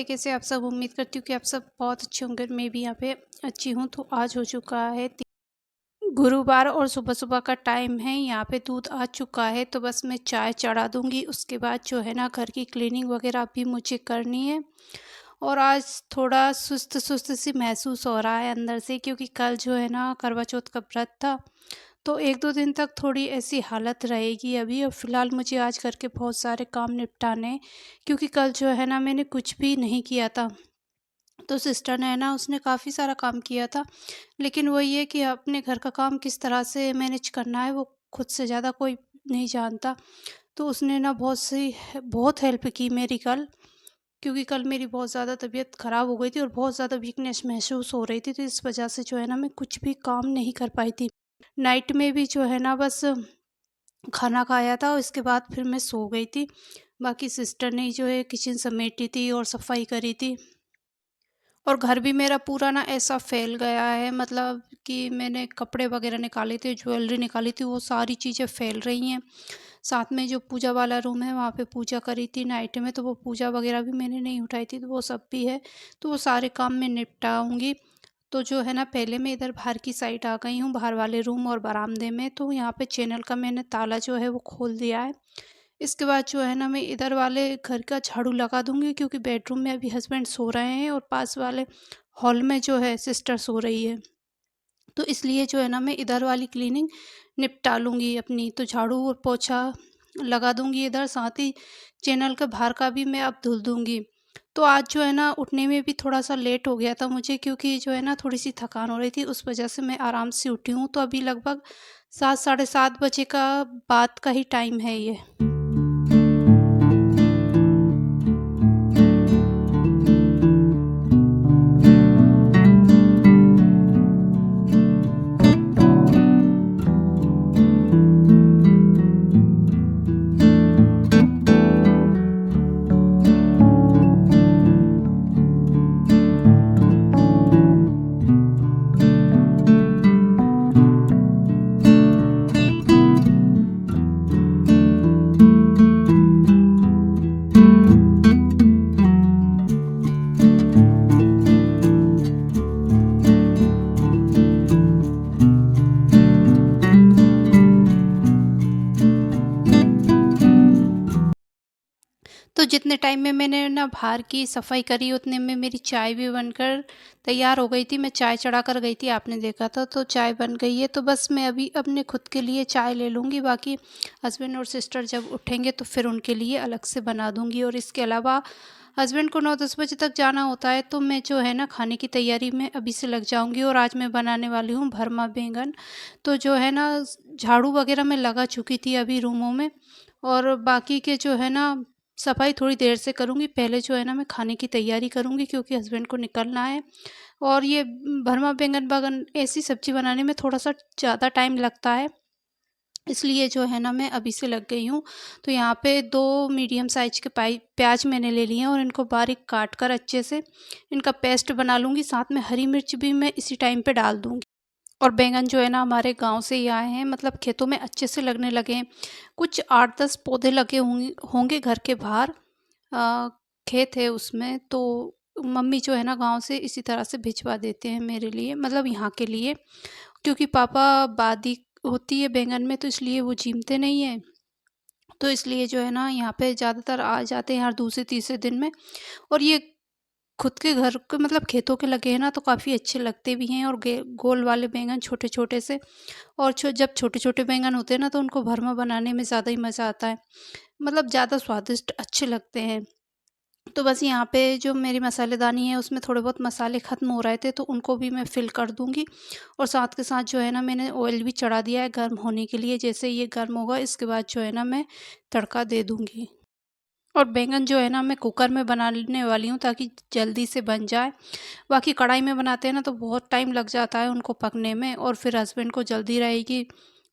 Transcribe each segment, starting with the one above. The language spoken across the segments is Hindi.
कैसे आप सब। उम्मीद करती हूँ कि आप सब बहुत अच्छे होंगे। मैं भी यहाँ पे अच्छी हूँ। तो आज हो चुका है गुरुवार और सुबह-सुबह का टाइम है। यहाँ पे दूध आ चुका है तो बस मैं चाय चढ़ा दूँगी। उसके बाद जो है ना घर की क्लीनिंग वगैरह भी मुझे करनी है। और आज थोड़ा सुस्त-सुस्त सी महसूस हो रहा है अंदर से, क्योंकि कल जो है ना करवा चौथ का व्रत था। तो 1-2 दिन तक थोड़ी ऐसी हालत रहेगी अभी। और फ़िलहाल मुझे आज घर के बहुत सारे काम निपटाने हैं, क्योंकि कल जो है ना मैंने कुछ भी नहीं किया था। तो सिस्टर ने है ना उसने काफ़ी सारा काम किया था, लेकिन वही है कि अपने घर का काम किस तरह से मैनेज करना है वो खुद से ज़्यादा कोई नहीं जानता। तो उसने ना बहुत हेल्प की मेरी कल, क्योंकि कल मेरी बहुत ज़्यादा तबीयत ख़राब हो गई थी और बहुत ज़्यादा वीकनेस महसूस हो रही थी। तो इस वजह से जो है ना मैं कुछ भी काम नहीं कर पाई थी। नाइट में भी जो है ना बस खाना खाया था और इसके बाद फिर मैं सो गई थी। बाकी सिस्टर ने जो है किचन समेटी थी और सफाई करी थी। और घर भी मेरा पूरा ना ऐसा फैल गया है, मतलब कि मैंने कपड़े वगैरह निकाले थे, ज्वेलरी निकाली थी, वो सारी चीज़ें फैल रही हैं। साथ में जो पूजा वाला रूम है वहाँ पे पूजा करी थी नाइट में, तो वो पूजा वगैरह भी मैंने नहीं उठाई थी, तो वो सब भी है। तो वो सारे काम मैं निपटाऊँगी। तो जो है ना पहले मैं इधर बाहर की साइड आ गई हूँ, बाहर वाले रूम और बरामदे में। तो यहाँ पे चैनल का मैंने ताला जो है वो खोल दिया है। इसके बाद जो है ना मैं इधर वाले घर का झाड़ू लगा दूँगी, क्योंकि बेडरूम में अभी हस्बैंड सो रहे हैं और पास वाले हॉल में जो है सिस्टर सो रही है। तो इसलिए जो है ना मैं इधर वाली क्लीनिंग निपटा लूँगी अपनी। तो झाड़ू और पोछा लगा दूँगी इधर, साथ ही चैनल के बाहर का भी मैं अब धुल दूँगी। तो आज जो है ना उठने में भी थोड़ा-सा लेट हो गया था मुझे, क्योंकि जो है ना थोड़ी-सी थकान हो रही थी, उस वजह से मैं आराम से उठी हूँ। तो अभी लगभग 7 साढ़े 7 बजे का बाद का ही टाइम है ये। तो जितने टाइम में मैंने ना बाहर की सफाई करी उतने में मेरी चाय भी बनकर तैयार हो गई थी। मैं चाय चढ़ा कर गई थी, आपने देखा था। तो चाय बन गई है, तो बस मैं अभी अपने खुद के लिए चाय ले लूँगी। बाकी हस्बैंड और सिस्टर जब उठेंगे तो फिर उनके लिए अलग से बना दूँगी। और इसके अलावा हस्बैंड को 9-10 बजे तक जाना होता है, तो मैं जो है ना खाने की तैयारी में अभी से लग जाऊँगी। और आज मैं बनाने वाली हूँ भरमा बैंगन। तो जो है ना झाड़ू वगैरह मैं लगा चुकी थी अभी रूमों में, और बाकी के जो है ना सफाई थोड़ी देर से करूँगी। पहले जो है ना मैं खाने की तैयारी करूँगी, क्योंकि हस्बैंड को निकलना है। और ये भरमा बैंगन बगन ऐसी सब्ज़ी बनाने में थोड़ा-सा ज़्यादा टाइम लगता है, इसलिए जो है ना मैं अभी से लग गई हूँ। तो यहाँ पे 2 मीडियम साइज़ के प्याज़ मैंने ले लिए हैं और इनको बारीक काट कर अच्छे से इनका पेस्ट बना लूँगी। साथ में हरी मिर्च भी मैं इसी टाइम पे डाल दूँगी। और बैंगन जो है ना हमारे गाँव से ही आए हैं, मतलब खेतों में अच्छे से लगने लगे हैं। कुछ 8-10 पौधे लगे होंगे होंगे घर के बाहर। अ, खेत है उसमें, तो मम्मी जो है ना गाँव से इसी तरह से भिजवा देते हैं मेरे लिए, मतलब यहाँ के लिए। क्योंकि पापा बादी होती है बैंगन में, तो इसलिए वो चीमते नहीं हैं। तो इसलिए जो है ना यहाँ पे ज़्यादातर आ जाते हैं हर दूसरे तीसरे दिन में। और ये खुद के घर के मतलब खेतों के लगे हैं ना, तो काफ़ी अच्छे लगते भी हैं। और गोल वाले बैंगन छोटे-छोटे से, और जब छोटे-छोटे बैंगन होते हैं ना तो उनको भरमा बनाने में ज़्यादा ही मज़ा आता है, मतलब ज़्यादा स्वादिष्ट अच्छे लगते हैं। तो बस यहाँ पे जो मेरी मसालेदानी है उसमें थोड़े बहुत मसाले ख़त्म हो रहे थे, तो उनको भी मैं फ़िल कर दूँगी। और साथ के साथ जो है ना मैंने ऑयल भी चढ़ा दिया है गर्म होने के लिए। जैसे ये गर्म होगा इसके बाद जो है ना मैं तड़का दे दूँगी। और बैंगन जो है ना मैं कुकर में बनाने वाली हूँ, ताकि जल्दी से बन जाए। बाकी कढ़ाई में बनाते हैं ना तो बहुत टाइम लग जाता है उनको पकने में, और फिर हस्बैंड को जल्दी रहेगी।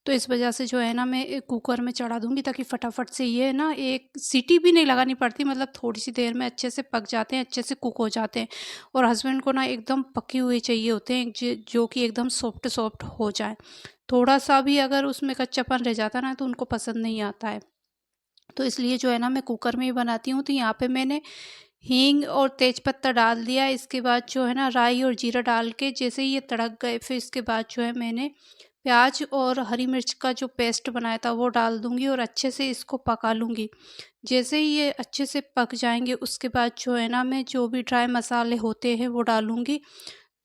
तो इस वजह से जो है ना मैं एक कुकर में चढ़ा दूँगी, ताकि फटाफट से ये ना एक सीटी भी नहीं लगानी पड़ती, मतलब थोड़ी सी देर में अच्छे से पक जाते हैं, अच्छे से कुक हो जाते हैं। और हस्बैंड को ना एकदम पके हुए चाहिए होते हैं, जो कि एकदम सॉफ्ट सॉफ्ट हो जाए। थोड़ा सा भी अगर उसमें कच्चापन रह जाता है ना तो उनको पसंद नहीं आता है। तो इसलिए जो है ना मैं कुकर में ही बनाती हूँ। तो यहाँ पे मैंने हींग और तेजपत्ता डाल दिया। इसके बाद जो है ना राई और जीरा डाल के जैसे ही ये तड़क गए, फिर इसके बाद जो है मैंने प्याज और हरी मिर्च का जो पेस्ट बनाया था वो डाल दूँगी और अच्छे से इसको पका लूँगी। जैसे ही ये अच्छे से पक जाएँगे उसके बाद जो है ना मैं जो भी ड्राई मसाले होते हैं वो डालूँगी।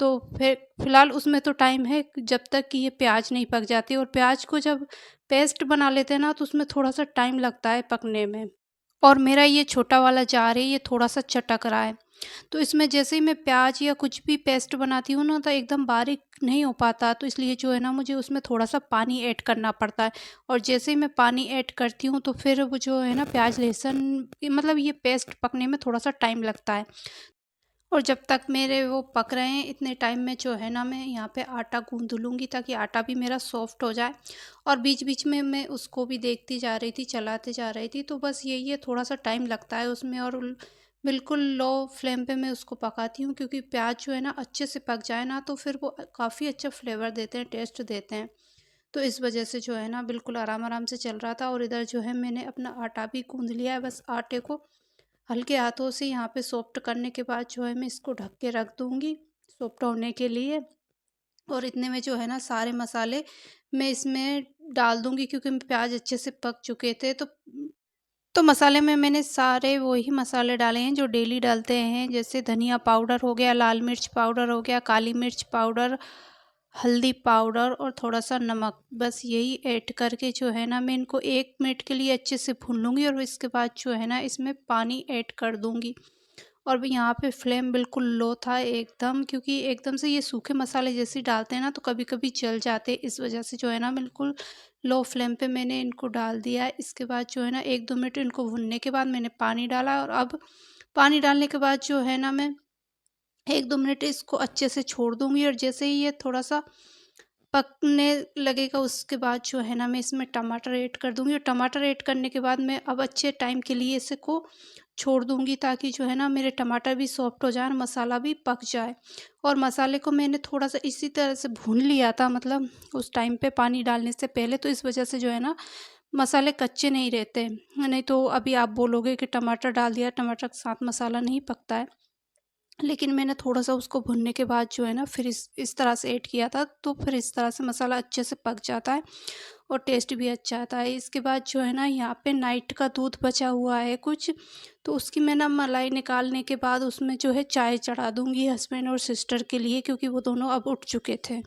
तो फिर फ़िलहाल उसमें तो टाइम है जब तक कि ये प्याज नहीं पक जाती, और प्याज को जब पेस्ट बना लेते हैं ना तो उसमें थोड़ा-सा टाइम लगता है पकने में। और मेरा ये छोटा वाला जार है, ये थोड़ा-सा चटक रहा है। तो इसमें जैसे ही मैं प्याज या कुछ भी पेस्ट बनाती हूँ ना तो एकदम बारीक नहीं हो पाता, तो इसलिए जो है ना मुझे उसमें थोड़ा-सा पानी ऐड करना पड़ता है। और जैसे ही मैं पानी ऐड करती हूँ तो फिर वो जो है ना प्याज लहसुन मतलब ये पेस्ट पकने में थोड़ा-सा टाइम लगता है। और जब तक मेरे वो पक रहे हैं इतने टाइम में जो है ना मैं यहाँ पे आटा गूँध लूँगी ताकि आटा भी मेरा सॉफ्ट हो जाए। और बीच-बीच में मैं उसको भी देखती जा रही थी, चलाते जा रही थी। तो बस यही है, थोड़ा-सा टाइम लगता है उसमें, और बिल्कुल लो फ्लेम पे मैं उसको पकाती हूँ, क्योंकि प्याज जो है ना अच्छे से पक जाए ना तो फिर वो काफ़ी अच्छा फ्लेवर देते हैं, टेस्ट देते हैं। तो इस वजह से जो है ना बिल्कुल आराम-आराम से चल रहा था, और इधर जो है मैंने अपना आटा भी गूँध लिया है। बस आटे को हल्के हाथों से यहाँ पे सॉफ्ट करने के बाद जो है मैं इसको ढक के रख दूँगी सॉफ्ट होने के लिए। और इतने में जो है ना सारे मसाले मैं इसमें डाल दूँगी, क्योंकि प्याज अच्छे से पक चुके थे। तो मसाले में मैंने सारे वही मसाले डाले हैं जो डेली डालते हैं, जैसे धनिया पाउडर हो गया, लाल मिर्च पाउडर हो गया, काली मिर्च पाउडर, हल्दी पाउडर और थोड़ा-सा नमक। बस यही ऐड करके जो है ना मैं इनको 1 मिनट के लिए अच्छे से भून लूँगी, और इसके बाद जो है ना इसमें पानी ऐड कर दूँगी। और भी यहाँ पे फ्लेम बिल्कुल लो था एकदम, क्योंकि एकदम से ये सूखे मसाले जैसे ही डालते हैं ना तो कभी-कभी जल जाते हैं। इस वजह से जो है ना बिल्कुल लो फ्लेम पे मैंने इनको डाल दिया है। इसके बाद जो है ना 1-2 मिनट इनको भूनने के बाद मैंने पानी डाला, और अब पानी डालने के बाद जो है ना मैं 1-2 मिनट इसको अच्छे से छोड़ दूँगी, और जैसे ही ये थोड़ा-सा पकने लगेगा उसके बाद जो है ना मैं इसमें टमाटर ऐड कर दूँगी, और टमाटर ऐड करने के बाद मैं अब अच्छे टाइम के लिए इसको छोड़ दूँगी, ताकि जो है ना मेरे टमाटर भी सॉफ्ट हो जाएँ और मसाला भी पक जाए। और मसाले को मैंने थोड़ा-सा इसी तरह से भून लिया था, मतलब उस टाइम पे पानी डालने से पहले, तो इस वजह से जो है ना मसाले कच्चे नहीं रहते। नहीं तो अभी आप बोलोगे कि टमाटर डाल दिया, टमाटर के साथ मसाला नहीं पकता है। लेकिन मैंने थोड़ा-सा उसको भुनने के बाद जो है ना फिर इस तरह से ऐड किया था, तो फिर इस तरह से मसाला अच्छे से पक जाता है और टेस्ट भी अच्छा आता है। इसके बाद जो है ना यहाँ पे नाइट का दूध बचा हुआ है कुछ, तो उसकी मैं ना मलाई निकालने के बाद उसमें जो है चाय चढ़ा दूँगी हस्बैंड और सिस्टर के लिए, क्योंकि वो दोनों अब उठ चुके थे।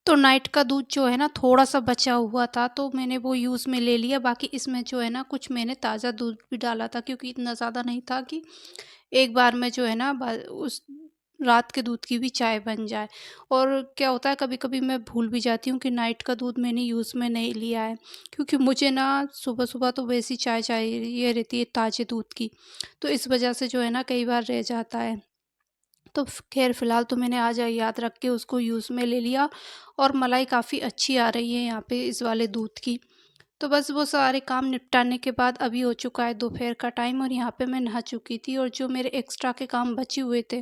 तो नाइट का दूध जो है ना थोड़ा-सा बचा हुआ था, तो मैंने वो यूज़ में ले लिया। बाकी इसमें जो है ना कुछ मैंने ताज़ा दूध भी डाला था, क्योंकि इतना ज़्यादा नहीं था कि एक बार में जो है ना उस रात के दूध की भी चाय बन जाए। और क्या होता है कभी-कभी मैं भूल भी जाती हूँ कि नाइट का दूध मैंने यूज़ में नहीं लिया है, क्योंकि मुझे ना सुबह-सुबह तो वैसी चाय चाहिए रहती है ताज़े दूध की। तो इस वजह से जो है ना कई बार रह जाता है। तो ख़ैर फ़िलहाल तो मैंने आज याद रख के उसको यूज़ में ले लिया, और मलाई काफ़ी अच्छी आ रही है यहाँ पे इस वाले दूध की। तो बस वो सारे काम निपटाने के बाद अभी हो चुका है दोपहर का टाइम, और यहाँ पे मैं नहा चुकी थी, और जो मेरे एक्स्ट्रा के काम बचे हुए थे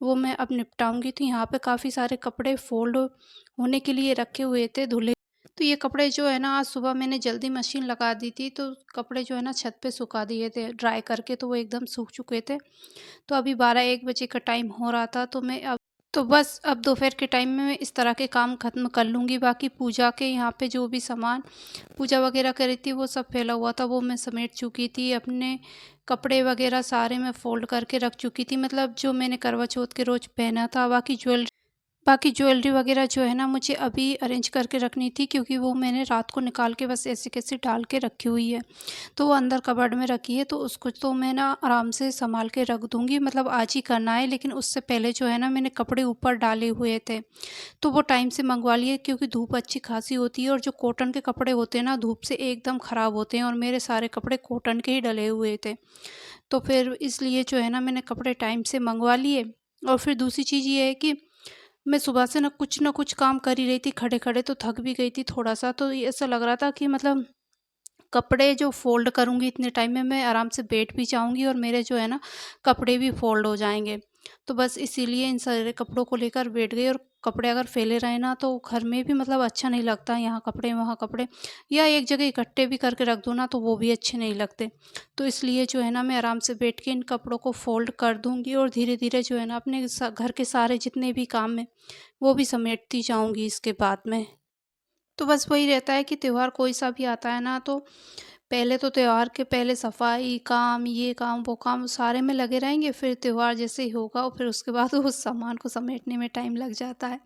वो मैं अब निपटाऊंगी। तो यहाँ पे काफ़ी सारे कपड़े फोल्ड होने के लिए रखे हुए थे धुले। तो ये कपड़े जो है ना आज सुबह मैंने जल्दी मशीन लगा दी थी, तो कपड़े जो है ना छत पे सुखा दिए थे ड्राई करके, तो वो एकदम सूख चुके थे। तो अभी 12-1 बजे का टाइम हो रहा था, तो मैं तो बस अब दोपहर के टाइम में मैं इस तरह के काम ख़त्म कर लूँगी। बाकी पूजा के यहाँ पे जो भी सामान पूजा वगैरह करी थी वो सब फैला हुआ था, वो मैं समेट चुकी थी। अपने कपड़े वगैरह सारे मैं फ़ोल्ड करके रख चुकी थी, मतलब जो मैंने करवा चौथ के रोज़ पहना था। बाकी ज्वेलरी वगैरह जो है ना मुझे अभी अरेंज करके रखनी थी, क्योंकि वो मैंने रात को निकाल के बस ऐसे कैसे डाल के रखी हुई है। तो वो अंदर कबर्ड में रखी है, तो उसको तो मैं ना आराम से सँभाल के रख दूँगी, मतलब आज ही करना है। लेकिन उससे पहले जो है ना मैंने कपड़े ऊपर डाले हुए थे, तो वो टाइम से मंगवा लिए, क्योंकि धूप अच्छी खासी होती है, और जो कॉटन के कपड़े होते हैं ना धूप से एकदम ख़राब होते हैं, और मेरे सारे कपड़े कॉटन के ही डले हुए थे। तो फिर इसलिए जो है ना मैंने कपड़े टाइम से मंगवा लिए। और फिर दूसरी चीज़ ये है कि मैं सुबह से ना कुछ काम कर ही रही थी खड़े-खड़े, तो थक भी गई थी थोड़ा-सा। तो ये ऐसा लग रहा था कि मतलब कपड़े जो फ़ोल्ड करूँगी इतने टाइम में मैं आराम से बैठ भी जाऊँगी, और मेरे जो है ना कपड़े भी फ़ोल्ड हो जाएँगे। तो बस इसीलिए इन सारे कपड़ों को लेकर बैठ गई, और कपड़े अगर फैले रहे ना तो घर में भी मतलब अच्छा नहीं लगता, यहाँ कपड़े वहाँ कपड़े, या एक जगह इकट्ठे भी करके रख दो ना तो वो भी अच्छे नहीं लगते। तो इसलिए जो है ना मैं आराम से बैठ के इन कपड़ों को फ़ोल्ड कर दूँगी और धीरे-धीरे जो है ना अपने घर के सारे जितने भी काम हैं वो भी समेटती जाऊँगी इसके बाद में। तो बस वही रहता है कि त्योहार कोई सा भी आता है ना तो पहले तो त्योहार के पहले सफाई काम, ये काम, वो काम सारे में लगे रहेंगे, फिर त्योहार जैसे ही होगा और फिर उसके बाद उस सामान को समेटने में टाइम लग जाता है।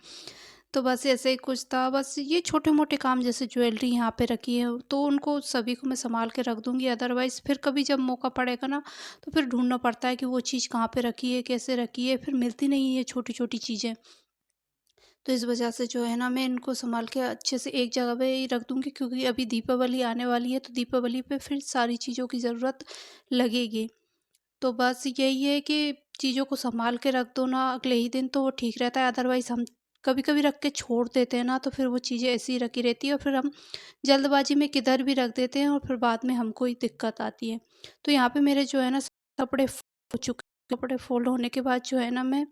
तो बस ऐसे ही कुछ था, बस ये छोटे-मोटे काम जैसे ज्वेलरी यहाँ पे रखी है तो उनको सभी को मैं सँभाल के रख दूँगी, अदरवाइज़ फिर कभी जब मौका पड़ेगा ना तो फिर ढूँढना पड़ता है कि वो चीज़ कहाँ पे रखी है, कैसे रखी है, फिर मिलती नहीं है ये छोटी-छोटी चीज़ें। तो इस वजह से जो है ना मैं इनको सँभाल के अच्छे से एक जगह पे ही रख दूँगी, क्योंकि अभी दीपावली आने वाली है तो दीपावली पे फिर सारी चीज़ों की ज़रूरत लगेगी। तो बस यही है कि चीज़ों को सँभाल के रख दो ना अगले ही दिन तो वो ठीक रहता है, अदरवाइज़ हम कभी-कभी रख के छोड़ देते हैं ना तो फिर वो चीज़ें ऐसी ही रखी रहती है और फिर हम जल्दबाजी में किधर भी रख देते हैं और फिर बाद में हमको ही दिक्कत आती है। तो यहाँ पे मेरे जो है ना कपड़े हो चुके, कपड़े फ़ोल्ड होने के बाद जो है ना मैं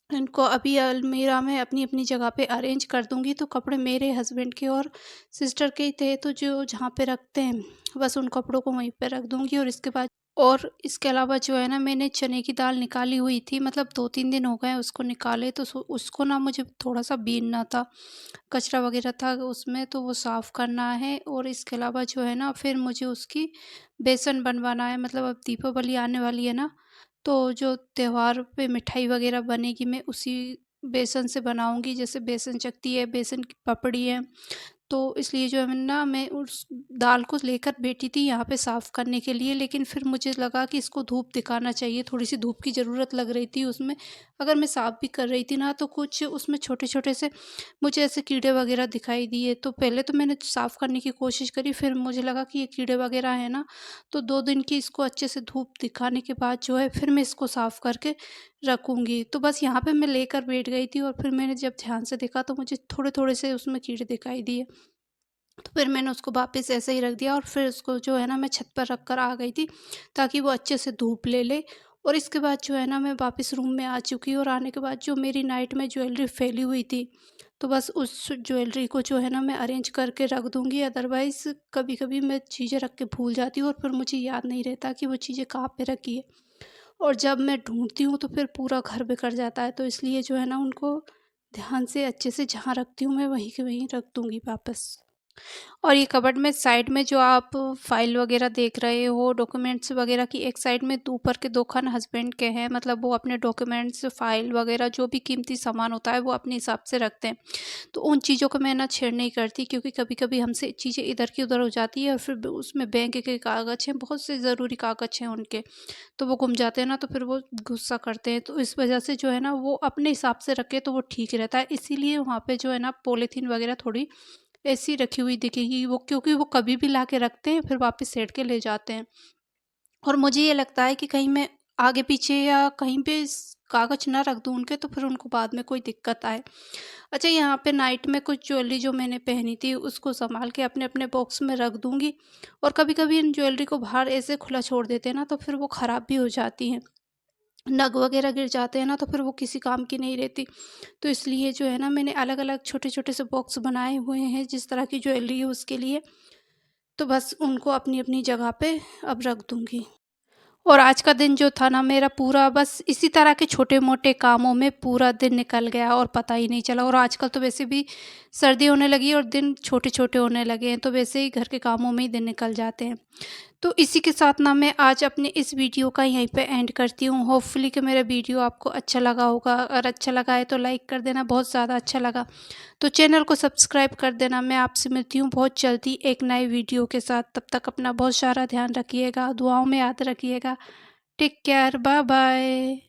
इनको अभी अलमीरा में अपनी-अपनी जगह पे अरेंज कर दूँगी। तो कपड़े मेरे हस्बैंड के और सिस्टर के ही थे तो जो जहाँ पे रखते हैं बस उन कपड़ों को वहीं पे रख दूँगी। और इसके अलावा जो है ना मैंने चने की दाल निकाली हुई थी, मतलब 2-3 दिन हो गए उसको निकाले, तो उसको ना मुझे थोड़ा-सा बीनना था, कचरा वग़ैरह था उसमें तो वो साफ़ करना है। और इसके अलावा जो है ना फिर मुझे उसकी बेसन बनवाना है, मतलब अब दीपावली आने वाली है ना, तो जो त्योहार पे मिठाई वग़ैरह बनेगी मैं उसी बेसन से बनाऊँगी। जैसे बेसन चकती है, बेसन की पपड़ी है, तो इसलिए जो है ना मैं उस दाल को लेकर बैठी थी यहाँ पे साफ़ करने के लिए, लेकिन फिर मुझे लगा कि इसको धूप दिखाना चाहिए, थोड़ी-सी धूप की ज़रूरत लग रही थी उसमें। अगर मैं साफ़ भी कर रही थी ना तो कुछ उसमें छोटे-छोटे से मुझे ऐसे कीड़े वग़ैरह दिखाई दिए। तो पहले तो मैंने साफ़ करने की कोशिश करी, फिर मुझे लगा कि ये कीड़े वग़ैरह हैं ना, तो 2 दिन की इसको अच्छे से धूप दिखाने के बाद जो है फिर मैं इसको साफ़ करके रखूँगी। तो बस यहाँ पे मैं लेकर बैठ गई थी और फिर मैंने जब ध्यान से देखा तो मुझे थोड़े-थोड़े से उसमें कीड़े दिखाई दिए। तो फिर मैंने उसको वापस ऐसे ही रख दिया और फिर उसको जो है ना मैं छत पर रख कर आ गई थी ताकि वो अच्छे से धूप ले ले। और इसके बाद जो है ना मैं वापस रूम में आ चुकी और आने के बाद जो मेरी नाइट में ज्वेलरी फैली हुई थी तो बस उस ज्वेलरी को जो है ना मैं अरेंज करके रख दूँगी, अदरवाइज़ कभी-कभी मैं चीज़ें रख के भूल जाती हूँ और फिर मुझे याद नहीं रहता कि वो चीज़ें कहाँ पे रखी है। और जब मैं ढूँढती हूँ तो फिर पूरा घर बिखर जाता है, तो इसलिए जो है ना उनको ध्यान से अच्छे से जहाँ रखती हूँ मैं वहीं के वहीं रख दूँगी वापस। और ये कबर्ड में साइड में जो आप फाइल वगैरह देख रहे हो, डॉक्यूमेंट्स वगैरह की एक साइड में ऊपर के 2 खान हस्बैंड के हैं, मतलब वो अपने डॉक्यूमेंट्स, फाइल वगैरह जो भी कीमती सामान होता है वो अपने हिसाब से रखते हैं। तो उन चीज़ों को मैं ना छेड़ नहीं करती, क्योंकि कभी-कभी हमसे चीज़ें इधर की उधर हो जाती है और फिर उसमें बैंक के कागज़ हैं, बहुत से ज़रूरी कागज़ हैं उनके, तो वो गुम जाते हैं ना तो फिर वो गुस्सा करते हैं। तो इस वजह से जो है ना वो अपने हिसाब से रखें तो वो ठीक रहता है। इसीलिए वहाँ पे जो है ना पॉलीथीन वगैरह थोड़ी ऐसी रखी हुई दिखेगी वो, क्योंकि वो कभी भी ला के रखते हैं फिर वापस सेट के ले जाते हैं। और मुझे ये लगता है कि कहीं मैं आगे पीछे या कहीं पे कागज़ ना रख दूँ उनके तो फिर उनको बाद में कोई दिक्कत आए। अच्छा, यहाँ पे नाइट में कुछ ज्वेलरी जो मैंने पहनी थी उसको सँभाल के अपने-अपने बॉक्स में रख दूँगी। और कभी-कभी इन ज्वेलरी को बाहर ऐसे खुला छोड़ देते हैं ना तो फिर वो ख़राब भी हो जाती हैं। नग वगैरह गिर जाते हैं ना तो फिर वो किसी काम की नहीं रहती। तो इसलिए जो है ना मैंने अलग-अलग छोटे-छोटे से बॉक्स बनाए हुए हैं जिस तरह की ज्वेलरी है उसके लिए। तो बस उनको अपनी-अपनी जगह पे अब रख दूँगी। और आज का दिन जो था ना मेरा पूरा बस इसी तरह के छोटे-मोटे कामों में पूरा दिन निकल गया और पता ही नहीं चला। और आजकल तो वैसे भी सर्दी होने लगी है और दिन छोटे-छोटे होने लगे हैं, तो वैसे ही घर के कामों में ही दिन निकल जाते हैं। तो इसी के साथ ना मैं आज अपने इस वीडियो का यहीं पे एंड करती हूँ। होपफुली कि मेरा वीडियो आपको अच्छा लगा होगा। अगर अच्छा लगा है तो लाइक कर देना, बहुत ज़्यादा अच्छा लगा तो चैनल को सब्सक्राइब कर देना। मैं आपसे मिलती हूँ बहुत जल्दी एक नए वीडियो के साथ। तब तक अपना बहुत सारा ध्यान रखिएगा, दुआओं में याद रखिएगा। Take care, bye bye.